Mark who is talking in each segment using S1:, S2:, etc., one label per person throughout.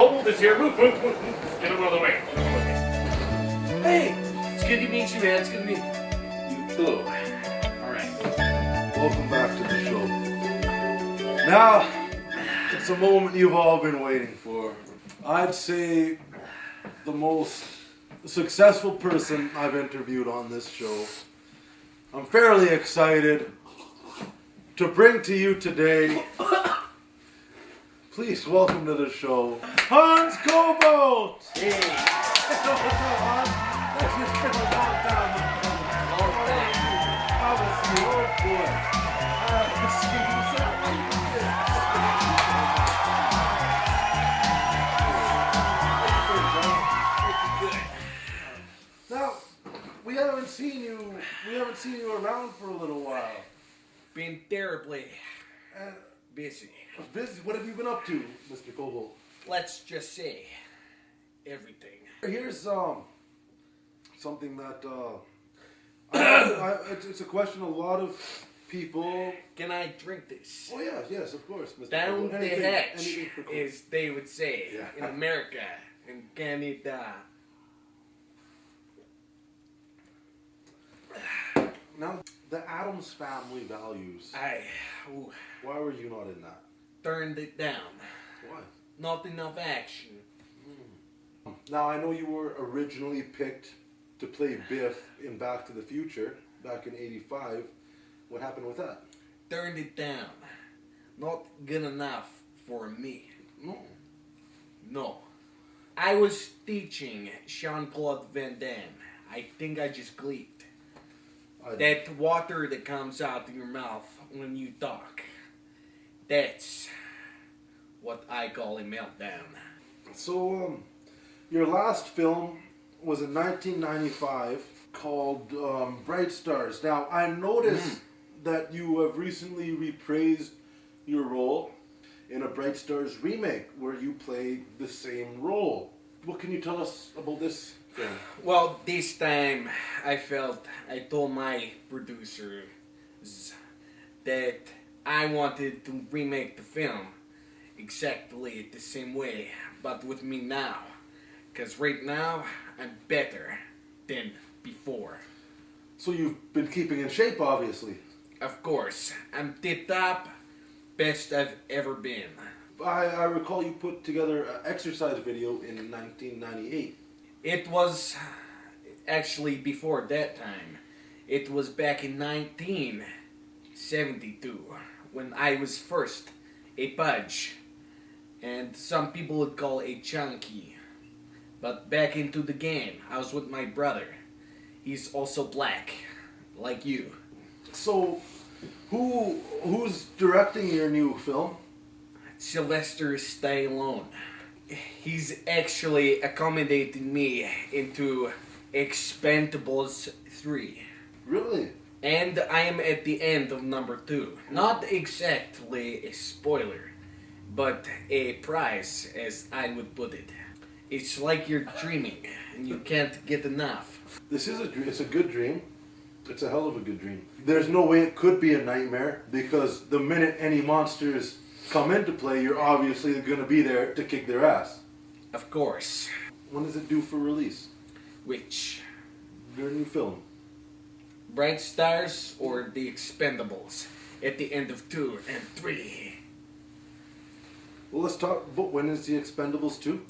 S1: Colbolt is here. Move. Get him out of the way. Okay. Hey, it's good to meet you, man. It's good to meet you too. All right.
S2: Welcome back to the show. Now, it's a moment you've all been waiting for. I'd say the most successful person I've interviewed on this show. I'm fairly excited to bring to you today. Please welcome to the show, Hans Colbolt!
S1: Hey.
S2: What's up, Hans? It's been a long time. How was you? Oh boy. Now, we haven't seen you around for a little while.
S1: Been terribly busy.
S2: Busy? What have you been up to, Mr. Colbolt?
S1: Let's just say everything.
S2: Here's something that it's a question a lot of people.
S1: Can I drink this?
S2: Oh yes, of course, Mr.
S1: Down
S2: Colbolt.
S1: the hatch, as they would say in America, in Canada.
S2: Now, the Addams Family values. Why were you not in that?
S1: Turned it down.
S2: Why?
S1: Not enough action.
S2: Now, I know you were originally picked to play Biff in Back to the Future back in '85. What happened with that?
S1: Turned it down. Not good enough for me. No. I was teaching Jean-Claude Van Damme. I think I just gleeked. That water that comes out of your mouth when you talk. That's what I call a meltdown.
S2: So, your last film was in 1995 called Bright Stars. Now, I noticed that you have recently reprised your role in a Bright Stars remake where you played the same role. What can you tell us about this film?
S1: Well, this time I told my producers that I wanted to remake the film exactly the same way, but with me now. Because right now, I'm better than before.
S2: So you've been keeping in shape, obviously.
S1: Of course, I'm the top best I've ever been.
S2: I recall you put together an exercise video in 1998.
S1: It was actually before that time. It was back in 1972 when I was first a pudge, and some people would call a chunky. But back into the game, I was with my brother. He's also black, like you.
S2: So, who's directing your new film?
S1: Sylvester Stallone. He's actually accommodating me into Expendables 3.
S2: Really?
S1: And I am at the end of number 2. Not exactly a spoiler, but a prize, as I would put it. It's like you're dreaming, and you can't get enough.
S2: This is it's a good dream. It's a hell of a good dream. There's no way it could be a nightmare, because the minute any monsters come into play, you're obviously going to be there to kick their ass.
S1: Of course.
S2: When does it due for release?
S1: Which?
S2: Your new film.
S1: Bright Stars or The Expendables at the end of 2 and 3.
S2: Well, let's talk about when is The Expendables 2?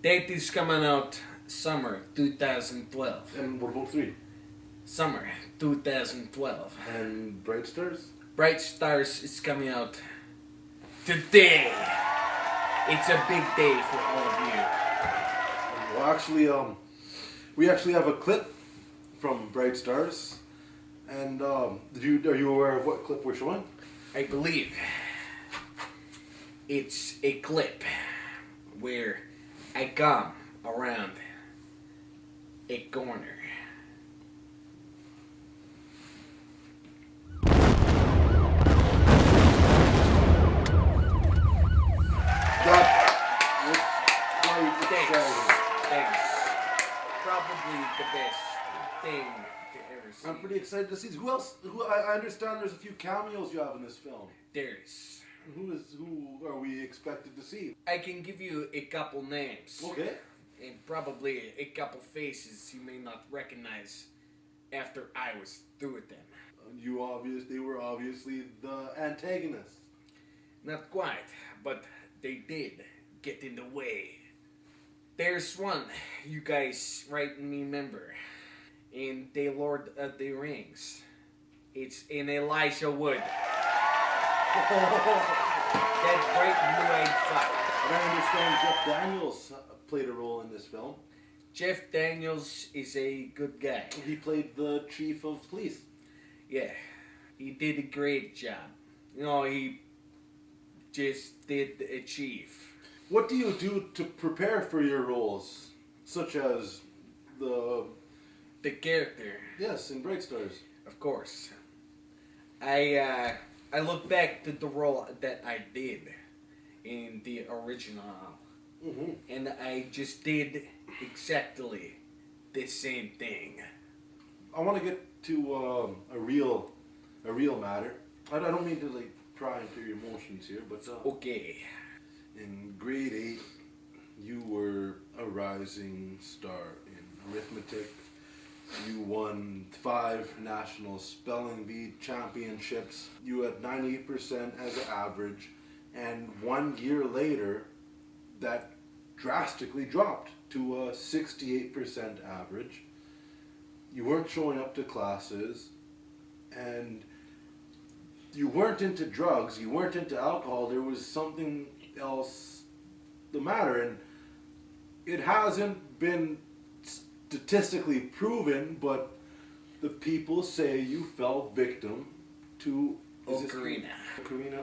S1: That is coming out summer 2012.
S2: And what about 3?
S1: Summer 2012.
S2: And Bright Stars?
S1: Bright Stars is coming out today. It's a big day for all of you.
S2: Well, actually, we actually have a clip from Bright Stars. And are you aware of what clip we're showing?
S1: I believe it's a clip where I come around a corner. Thanks. Probably the best thing to ever see.
S2: I'm pretty excited to see. Who else? I understand there's a few cameos you have in this film.
S1: There's
S2: Who are we expected to see?
S1: I can give you a couple names.
S2: Okay.
S1: And probably a couple faces you may not recognize after I was through with them.
S2: They were obviously the antagonists.
S1: Not quite, but they did get in the way. There's one you guys right remember in The Lord of the Rings. It's in Elijah Wood. That bright blue-eyed fuck.
S2: And I understand Jeff Daniels played a role in this film.
S1: Jeff Daniels is a good guy.
S2: He played the chief of police.
S1: Yeah, he did a great job. You know, he just did a chief.
S2: What do you do to prepare for your roles, such as the
S1: character?
S2: Yes, in Bright Stars.
S1: Of course. I look back to the role that I did in the original, and I just did exactly the same thing.
S2: I want to get to a real matter. I don't mean to pry into your emotions here, but
S1: Okay.
S2: in grade 8, you were a rising star in arithmetic. You won 5 national spelling bee championships. You had 98% as an average, and 1 year later, that drastically dropped to a 68% average. You weren't showing up to classes, and you weren't into drugs, you weren't into alcohol. There was something else the matter, and it hasn't been statistically proven, but the people say you fell victim to Ocarina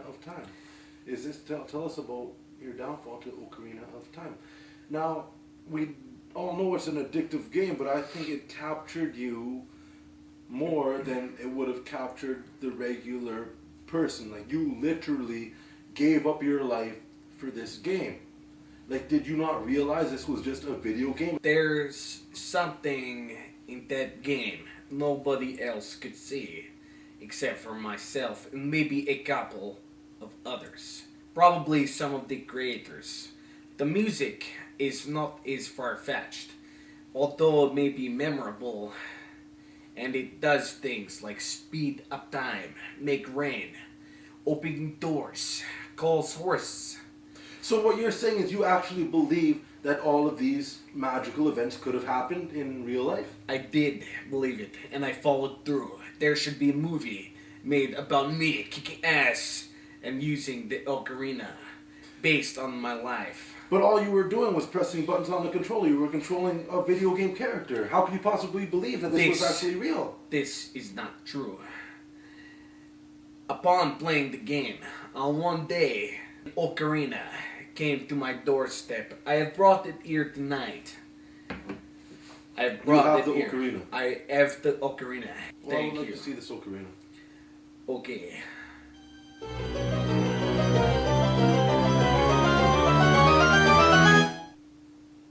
S2: of Time. Is this tell us about your downfall to Ocarina of Time? Now, we all know it's an addictive game, but I think it captured you more than it would have captured the regular person. Like, you literally gave up your life for this game. Like, did you not realize this was just a video game?
S1: There's something in that game nobody else could see, except for myself and maybe a couple of others. Probably some of the creators. The music is not as far-fetched, although it may be memorable, and it does things like speed up time, make rain, open doors, calls horses.
S2: So what you're saying is you actually believe that all of these magical events could have happened in real life?
S1: I did believe it, and I followed through. There should be a movie made about me kicking ass and using the ocarina based on my life.
S2: But all you were doing was pressing buttons on the controller. You were controlling a video game character. How could you possibly believe that this was actually real?
S1: This is not true. Upon playing the game, on one day, ocarina came to my doorstep. I have brought it here tonight. I have brought it here.
S2: Ocarina.
S1: I have the ocarina. Thank
S2: I'd like
S1: you.
S2: to see this ocarina.
S1: Okay.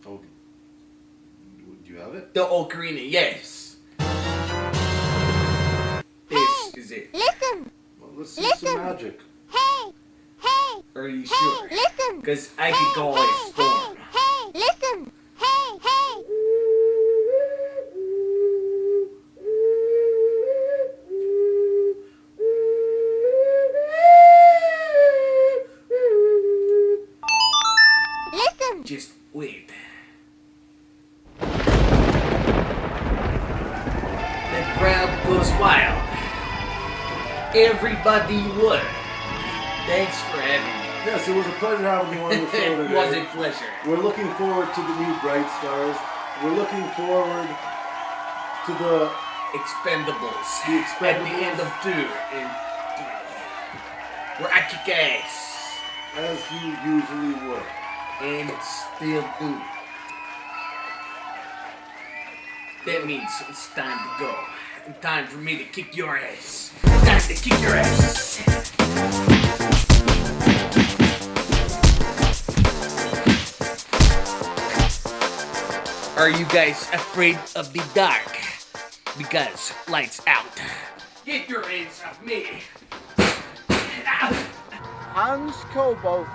S2: Oh, do you have it?
S1: The ocarina, yes. This is it.
S3: Listen!
S2: Well, let's see some magic.
S3: Hey! Hey!
S1: Are you
S3: Hey!
S1: sure?
S3: Listen!
S1: Because I could call it a storm.
S3: Hey! Listen! Hey! Hey! Listen!
S1: Just wait. The crowd goes wild. Everybody would. Thanks for having me.
S2: Yes, it was a pleasure having you on the show
S1: It
S2: today.
S1: was a pleasure.
S2: We're looking forward to the new Bright Stars. We're looking forward to the
S1: Expendables.
S2: The Expendables.
S1: At the end of 2 and 3. Where I kick ass.
S2: as you usually would.
S1: And still do. That means it's time to go. And time for me to kick your ass. Time to kick your ass. Are you guys afraid of the dark? Because lights out. Get your hands off me. Ow.
S4: Hans Colbolt.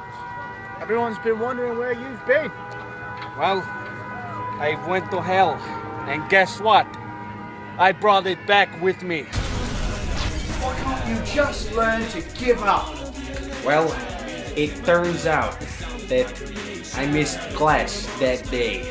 S4: Everyone's been wondering where you've been.
S1: Well, I went to hell, and guess what? I brought it back with me.
S4: Why can't you just learn to give up?
S1: Well, it turns out that I missed class that day.